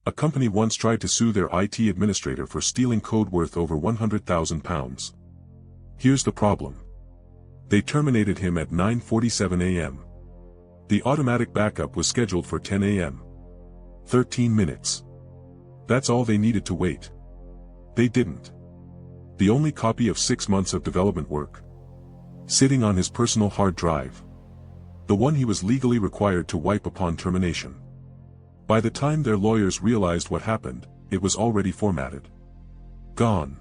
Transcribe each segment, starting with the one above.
A company once tried to sue their IT administrator for stealing code worth over £100,000. Here's the problem. They terminated him at 9:47 a.m. The automatic backup was scheduled for 10 a.m. 13 minutes. That's all they needed to wait. They didn't. The only copy of 6 months of development work, sitting on his personal hard drive. The one he was legally required to wipe upon termination. By the time their lawyers realized what happened, it was already formatted. Gone.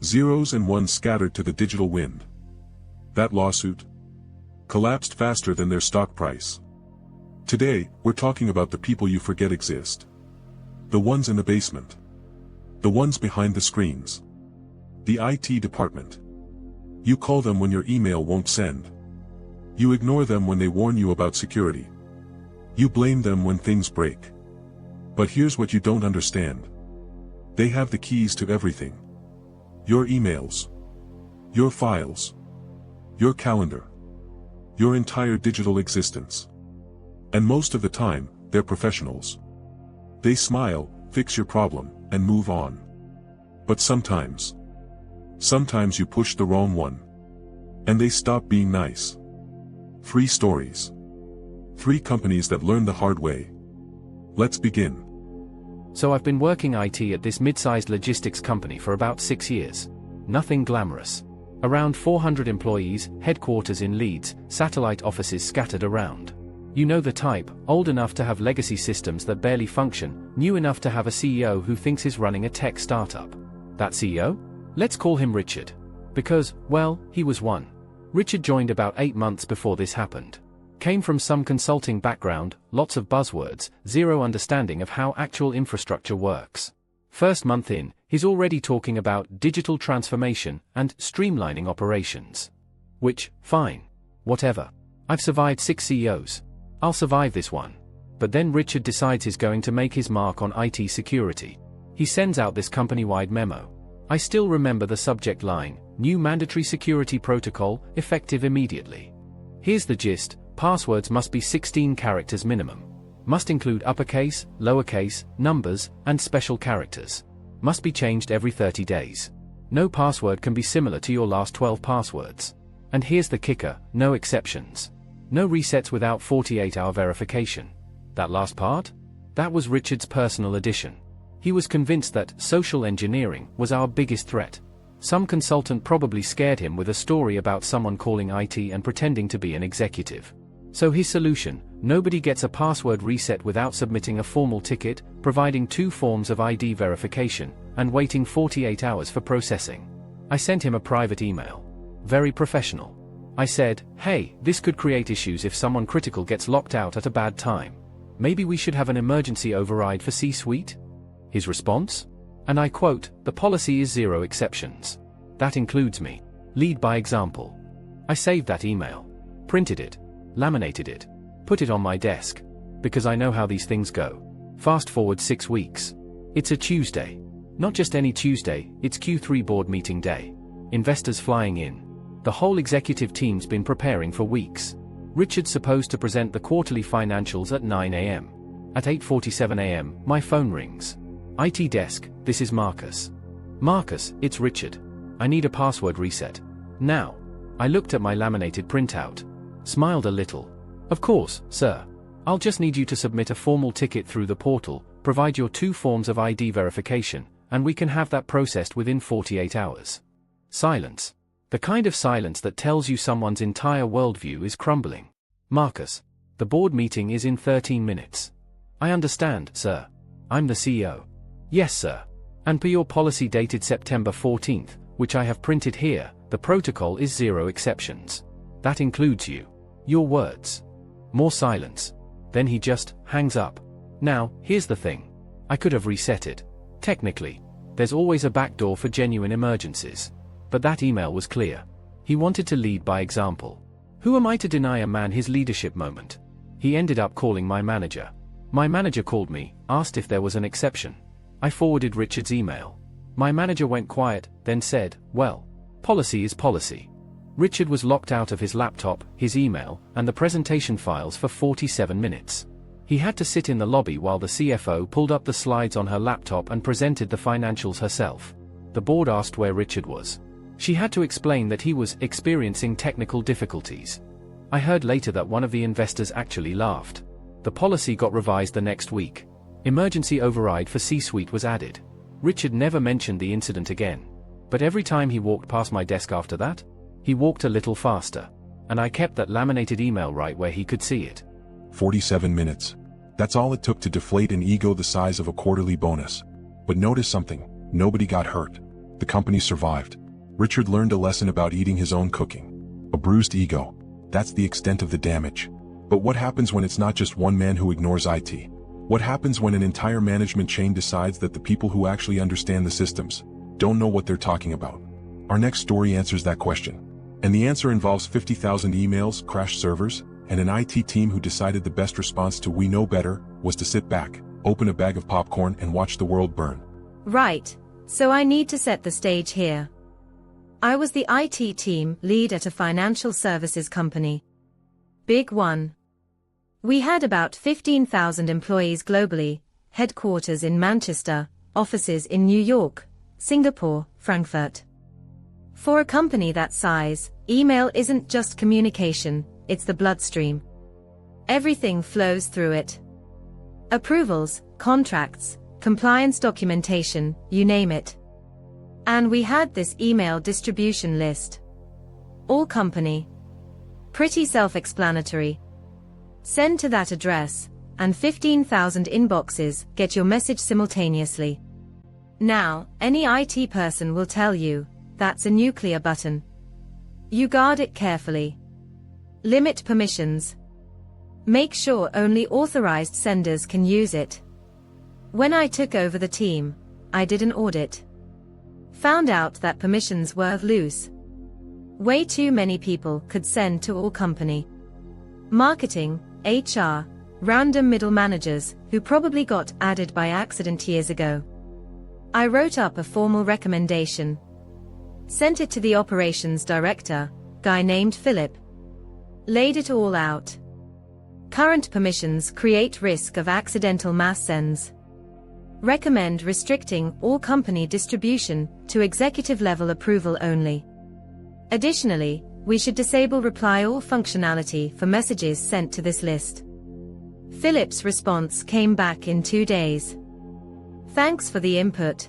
Zeros and ones scattered to the digital wind. That lawsuit collapsed faster than their stock price. Today, we're talking about the people you forget exist. The ones in the basement. The ones behind the screens. The IT department. You call them when your email won't send. You ignore them when they warn you about security. You blame them when things break. But here's what you don't understand. They have the keys to everything. Your emails. Your files. Your calendar. Your entire digital existence. And most of the time, they're professionals. They smile, fix your problem, and move on. But sometimes you push the wrong one. And they stop being nice. 3 stories. 3 companies that learned the hard way. Let's begin. So I've been working IT at this mid-sized logistics company for about 6 years. Nothing glamorous. Around 400 employees, headquarters in Leeds, satellite offices scattered around. You know the type, old enough to have legacy systems that barely function, new enough to have a CEO who thinks he's running a tech startup. That CEO? Let's call him Richard. Because, well, he was one. Richard joined about 8 months before this happened. Came from some consulting background, lots of buzzwords, zero understanding of how actual infrastructure works. First month in, he's already talking about digital transformation and streamlining operations. Which, fine. Whatever. I've survived 6 CEOs. I'll survive this one. But then Richard decides he's going to make his mark on IT security. He sends out this company-wide memo. I still remember the subject line, new mandatory security protocol, effective immediately. Here's the gist. Passwords must be 16 characters minimum. Must include uppercase, lowercase, numbers, and special characters. Must be changed every 30 days. No password can be similar to your last 12 passwords. And here's the kicker, no exceptions. No resets without 48-hour verification. That last part? That was Richard's personal addition. He was convinced that social engineering was our biggest threat. Some consultant probably scared him with a story about someone calling IT and pretending to be an executive. So his solution, nobody gets a password reset without submitting a formal ticket, providing 2 forms of ID verification, and waiting 48 hours for processing. I sent him a private email. Very professional. I said, hey, this could create issues if someone critical gets locked out at a bad time. Maybe we should have an emergency override for C-suite? His response? And I quote, the policy is 0 exceptions. That includes me. Lead by example. I saved that email. Printed it. Laminated it. Put it on my desk. Because I know how these things go. Fast forward 6 weeks. It's a Tuesday. Not just any Tuesday, it's Q3 board meeting day. Investors flying in. The whole executive team's been preparing for weeks. Richard's supposed to present the quarterly financials at 9 a.m. At 8:47 a.m., my phone rings. IT desk, this is Marcus. Marcus, it's Richard. I need a password reset. Now. I looked at my laminated printout. Smiled a little. Of course, sir. I'll just need you to submit a formal ticket through the portal, provide your 2 forms of ID verification, and we can have that processed within 48 hours. Silence. The kind of silence that tells you someone's entire worldview is crumbling. Marcus. The board meeting is in 13 minutes. I understand, sir. I'm the CEO. Yes, sir. And per your policy dated September 14th, which I have printed here, the protocol is 0 exceptions. That includes you. Your words. More silence. Then he just hangs up. Now, here's the thing. I could have reset it. Technically. There's always a backdoor for genuine emergencies. But that email was clear. He wanted to lead by example. Who am I to deny a man his leadership moment? He ended up calling my manager. My manager called me, asked if there was an exception. I forwarded Richard's email. My manager went quiet, then said, well, policy is policy. Richard was locked out of his laptop, his email, and the presentation files for 47 minutes. He had to sit in the lobby while the CFO pulled up the slides on her laptop and presented the financials herself. The board asked where Richard was. She had to explain that he was experiencing technical difficulties. I heard later that one of the investors actually laughed. The policy got revised the next week. Emergency override for C-suite was added. Richard never mentioned the incident again. But every time he walked past my desk after that, he walked a little faster. And I kept that laminated email right where he could see it. 47 minutes. That's all it took to deflate an ego the size of a quarterly bonus. But notice something, nobody got hurt. The company survived. Richard learned a lesson about eating his own cooking. A bruised ego. That's the extent of the damage. But what happens when it's not just one man who ignores IT? What happens when an entire management chain decides that the people who actually understand the systems don't know what they're talking about? Our next story answers that question. And the answer involves 50,000 emails, crashed servers, and an IT team who decided the best response to "we know better" was to sit back, open a bag of popcorn and watch the world burn. Right, so I need to set the stage here. I was the IT team lead at a financial services company. Big one. We had about 15,000 employees globally, headquarters in Manchester, offices in New York, Singapore, Frankfurt. For a company that size, email isn't just communication, it's the bloodstream. Everything flows through it. Approvals, contracts, compliance documentation, you name it. And we had this email distribution list. All company. Pretty self-explanatory. Send to that address, and 15,000 inboxes get your message simultaneously. Now, any IT person will tell you, that's a nuclear button. You guard it carefully. Limit permissions. Make sure only authorized senders can use it. When I took over the team, I did an audit. Found out that permissions were loose. Way too many people could send to all company. Marketing, HR, random middle managers who probably got added by accident years ago. I wrote up a formal recommendation. Sent it to the operations director, guy named Philip. Laid it all out. Current permissions create risk of accidental mass sends. Recommend restricting all company distribution to executive level approval only. Additionally, we should disable reply all functionality for messages sent to this list. Philip's response came back in 2 days. Thanks for the input.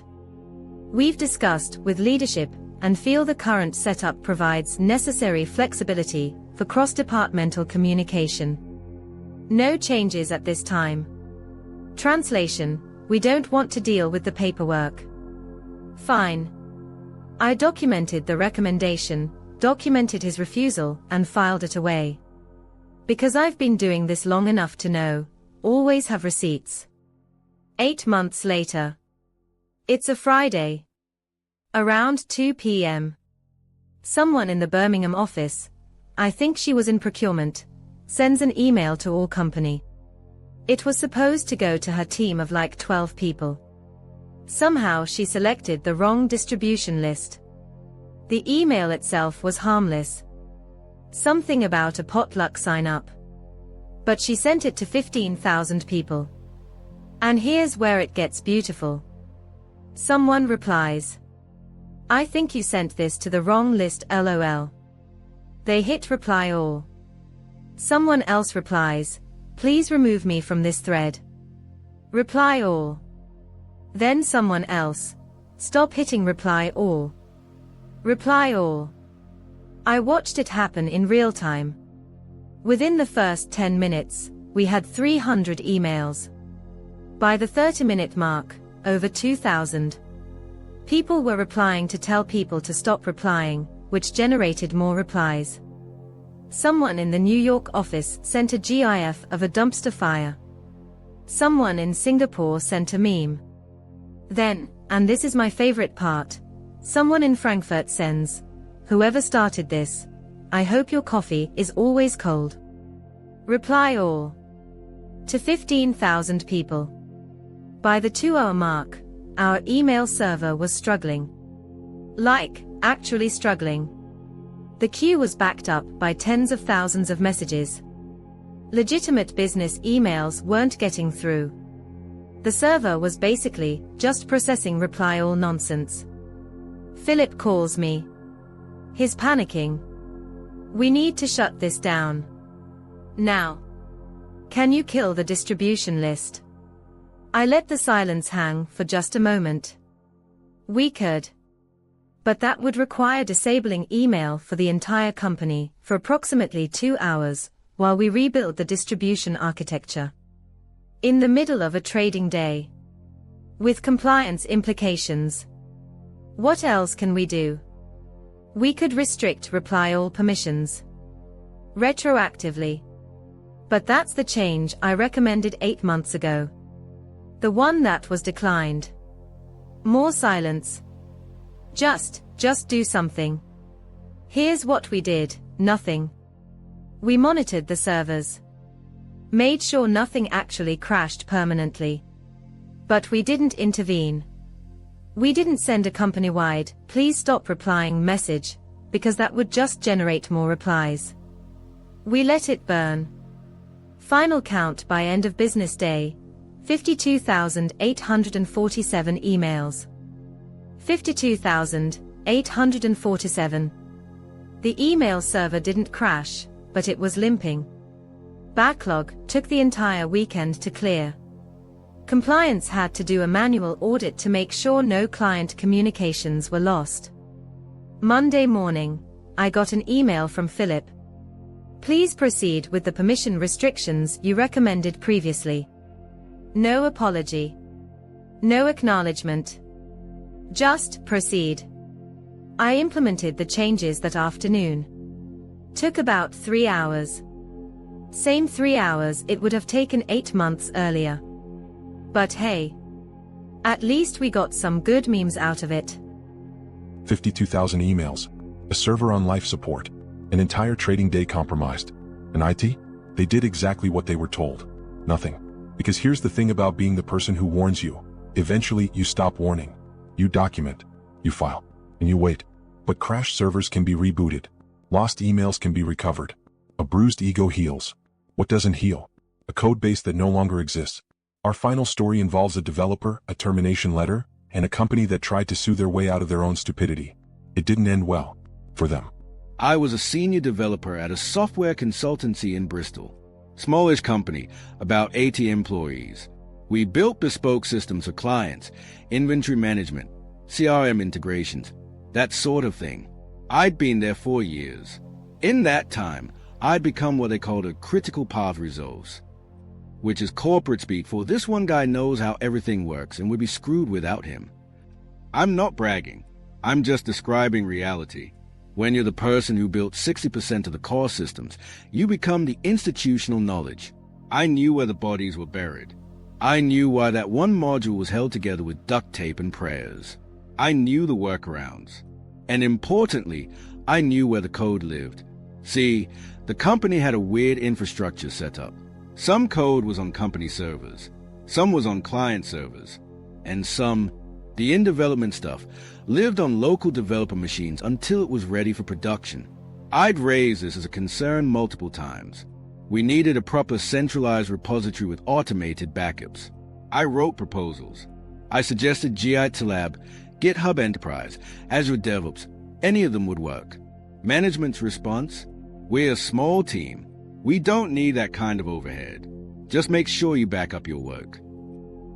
We've discussed with leadership and feel the current setup provides necessary flexibility for cross-departmental communication. No changes at this time. Translation: we don't want to deal with the paperwork. Fine. I documented the recommendation, documented his refusal, and filed it away. Because I've been doing this long enough to know, always have receipts. 8 months later. It's a Friday. Around 2 p.m. Someone in the Birmingham office, I think she was in procurement, sends an email to all company. It was supposed to go to her team of like 12 people. Somehow she selected the wrong distribution list. The email itself was harmless. Something about a potluck sign-up. But she sent it to 15,000 people. And here's where it gets beautiful. Someone replies, "I think you sent this to the wrong list, LOL." They hit reply all. Someone else replies, "Please remove me from this thread." Reply all. Then someone else, "Stop hitting reply all." Reply all. I watched it happen in real time. Within the first 10 minutes, we had 300 emails. By the 30-minute mark, over 2,000. People were replying to tell people to stop replying, which generated more replies. Someone in the New York office sent a GIF of a dumpster fire. Someone in Singapore sent a meme. Then, and this is my favorite part, someone in Frankfurt sends, "Whoever started this, I hope your coffee is always cold." Reply all. To 15,000 people. By the 2-hour mark, our email server was struggling. Like, actually struggling. The queue was backed up by tens of thousands of messages. Legitimate business emails weren't getting through. The server was basically just processing reply all nonsense. Philip calls me. He's panicking. We need to shut this down. Now. Can you kill the distribution list? I let the silence hang for just a moment. We could. But that would require disabling email for the entire company for approximately 2 hours, while we rebuild the distribution architecture. In the middle of a trading day. With compliance implications. What else can we do? We could restrict reply all permissions. Retroactively. But that's the change I recommended 8 months ago. The one that was declined. More silence. Just do something. Here's what we did, nothing. We monitored the servers. Made sure nothing actually crashed permanently. But we didn't intervene. We didn't send a company-wide, please stop replying message, because that would just generate more replies. We let it burn. Final count by end of business day, 52,847 emails. 52,847. The email server didn't crash, but it was limping. Backlog took the entire weekend to clear. Compliance had to do a manual audit to make sure no client communications were lost. Monday morning, I got an email from Philip. Please proceed with the permission restrictions you recommended previously. No apology. No acknowledgement. Just proceed. I implemented the changes that afternoon. Took about 3 hours. Same 3 hours it would have taken 8 months earlier. But hey. At least we got some good memes out of it. 52,000 emails. A server on life support. An entire trading day compromised. And IT? They did exactly what they were told. Nothing. Because here's the thing about being the person who warns you. Eventually, you stop warning. You document. You file. And you wait. But crashed servers can be rebooted. Lost emails can be recovered. A bruised ego heals. What doesn't heal? A code base that no longer exists. Our final story involves a developer, a termination letter, and a company that tried to sue their way out of their own stupidity. It didn't end well. For them. I was a senior developer at a software consultancy in Bristol. Smallish company, about 80 employees. We built bespoke systems for clients, inventory management, CRM integrations, that sort of thing. I'd been there 4 years. In that time, I'd become what they called a critical path resource, which is corporate speak for this one guy knows how everything works and would be screwed without him. I'm not bragging. I'm just describing reality. When you're the person who built 60% of the core systems, you become the institutional knowledge. I knew where the bodies were buried. I knew why that one module was held together with duct tape and prayers. I knew the workarounds. And importantly, I knew where the code lived. See, the company had a weird infrastructure set up. Some code was on company servers, some was on client servers, and some, the in-development stuff, lived on local developer machines until it was ready for production. I'd raised this as a concern multiple times. We needed a proper centralized repository with automated backups. I wrote proposals. I suggested GIT Lab, GitHub Enterprise, Azure DevOps. Any of them would work. Management's response? We're a small team. We don't need that kind of overhead. Just make sure you back up your work.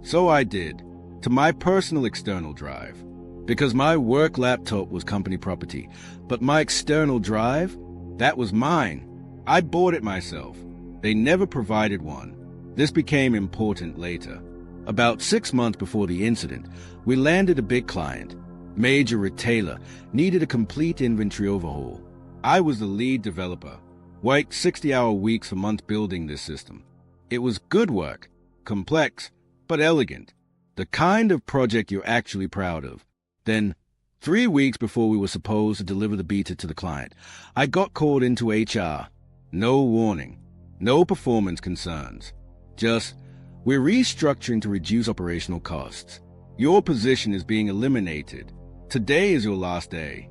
So I did, to my personal external drive. Because my work laptop was company property, but my external drive, that was mine. I bought it myself. They never provided one. This became important later. About 6 months before the incident, we landed a big client. Major retailer needed a complete inventory overhaul. I was the lead developer. Worked 60-hour weeks for months building this system. It was good work, complex, but elegant. The kind of project you're actually proud of. Then, 3 weeks before we were supposed to deliver the beta to the client, I got called into HR. No warning. No performance concerns. Just, we're restructuring to reduce operational costs. Your position is being eliminated. Today is your last day.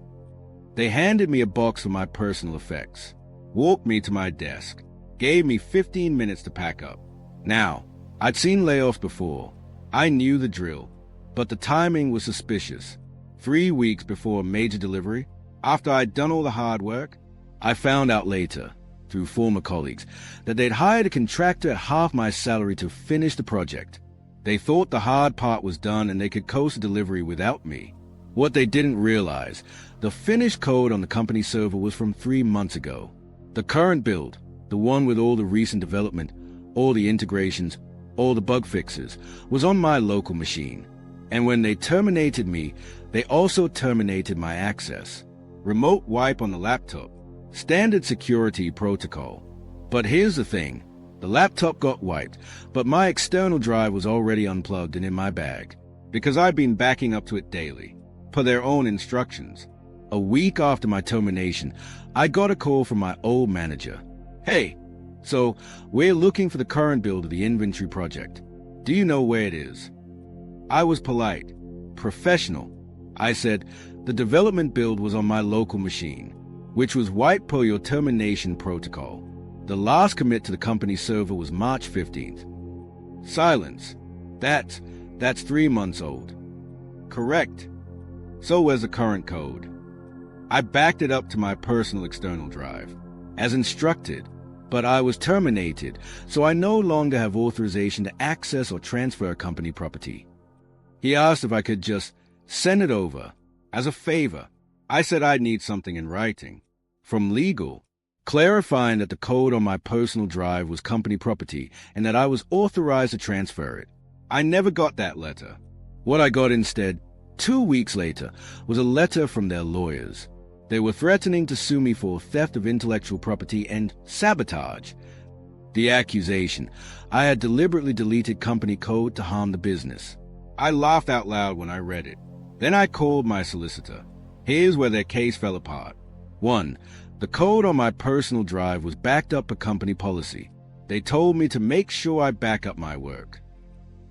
They handed me a box for my personal effects, walked me to my desk, gave me 15 minutes to pack up. Now, I'd seen layoffs before. I knew the drill, but the timing was suspicious. 3 weeks before a major delivery, after I'd done all the hard work, I found out later, through former colleagues, that they'd hired a contractor at half my salary to finish the project. They thought the hard part was done and they could coast the delivery without me. What they didn't realize, the finished code on the company server was from 3 months ago. The current build, the one with all the recent development, all the integrations, all the bug fixes, was on my local machine. And when they terminated me, they also terminated my access. Remote wipe on the laptop. Standard security protocol. But here's the thing. The laptop got wiped, but my external drive was already unplugged and in my bag, because I'd been backing up to it daily, per their own instructions. A week after my termination, I got a call from my old manager. Hey, so we're looking for the current build of the inventory project. Do you know where it is? I was polite, professional. I said, the development build was on my local machine, which was wiped per your termination protocol. The last commit to the company server was March 15th. Silence. That's 3 months old. Correct. So was the current code. I backed it up to my personal external drive, as instructed, but I was terminated, so I no longer have authorization to access or transfer company property. He asked if I could just send it over, as a favor. I said I'd need something in writing, from legal, clarifying that the code on my personal drive was company property and that I was authorized to transfer it. I never got that letter. What I got instead, 2 weeks later, was a letter from their lawyers. They were threatening to sue me for theft of intellectual property and sabotage. The accusation, I had deliberately deleted company code to harm the business. I laughed out loud when I read it. Then I called my solicitor. Here's where their case fell apart. 1. The code on my personal drive was backed up per company policy. They told me to make sure I back up my work.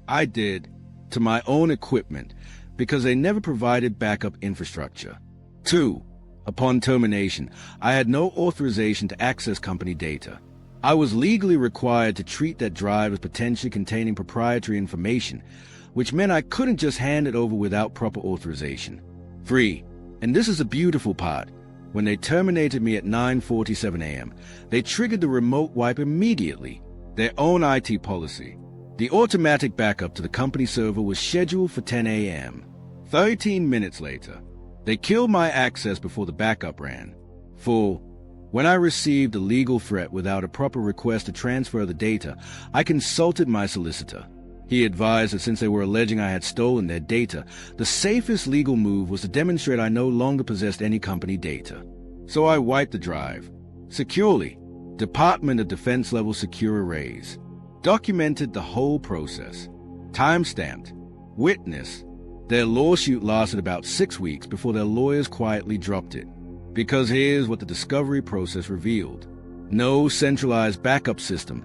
I did, to my own equipment, because they never provided backup infrastructure. 2. Upon termination, I had no authorization to access company data. I was legally required to treat that drive as potentially containing proprietary information, which meant I couldn't just hand it over without proper authorization. 3. And this is the beautiful part. When they terminated me at 9:47 a.m., they triggered the remote wipe immediately, their own IT policy. The automatic backup to the company server was scheduled for 10 a.m. 13 minutes later, they killed my access before the backup ran. 4. When I received a legal threat without a proper request to transfer the data, I consulted my solicitor. He advised that since they were alleging I had stolen their data, the safest legal move was to demonstrate I no longer possessed any company data. So I wiped the drive. Securely. Department of Defense level secure arrays. Documented the whole process. Timestamped. Witness. Their lawsuit lasted about 6 weeks before their lawyers quietly dropped it. Because here's what the discovery process revealed. No centralized backup system,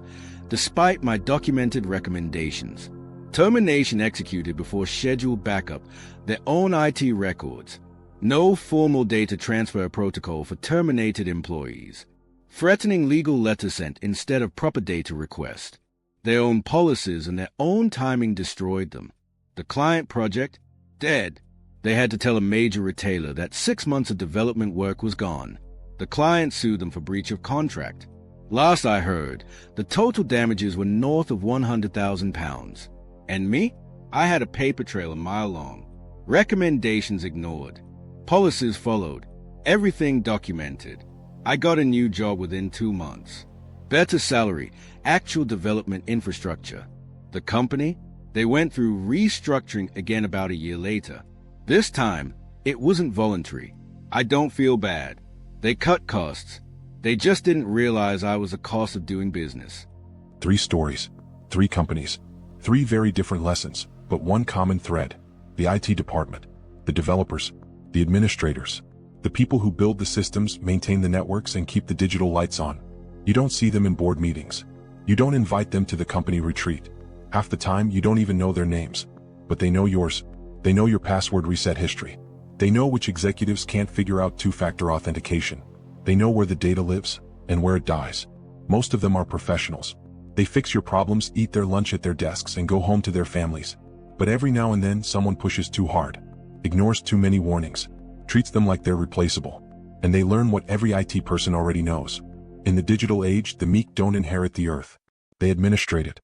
despite my documented recommendations. Termination executed before scheduled backup, their own IT records. No formal data transfer protocol for terminated employees. Threatening legal letter sent instead of proper data request. Their own policies and their own timing destroyed them. The client project, dead. They had to tell a major retailer that 6 months of development work was gone. The client sued them for breach of contract. Last I heard, the total damages were north of £100,000. And me? I had a paper trail a mile long. Recommendations ignored. Policies followed. Everything documented. I got a new job within 2 months. Better salary, actual development infrastructure. The company? They went through restructuring again about a year later. This time, it wasn't voluntary. I don't feel bad. They cut costs. They just didn't realize I was the cost of doing business. 3 stories, 3 companies, 3 very different lessons, but one common thread. The IT department, the developers, the administrators, the people who build the systems, maintain the networks, and keep the digital lights on. You don't see them in board meetings. You don't invite them to the company retreat. Half the time, you don't even know their names. But they know yours. They know your password reset history. They know which executives can't figure out 2-factor authentication. They know where the data lives, and where it dies. Most of them are professionals. They fix your problems, eat their lunch at their desks, and go home to their families. But every now and then someone pushes too hard, ignores too many warnings, treats them like they're replaceable. And they learn what every IT person already knows. In the digital age, the meek don't inherit the earth. They administrate it.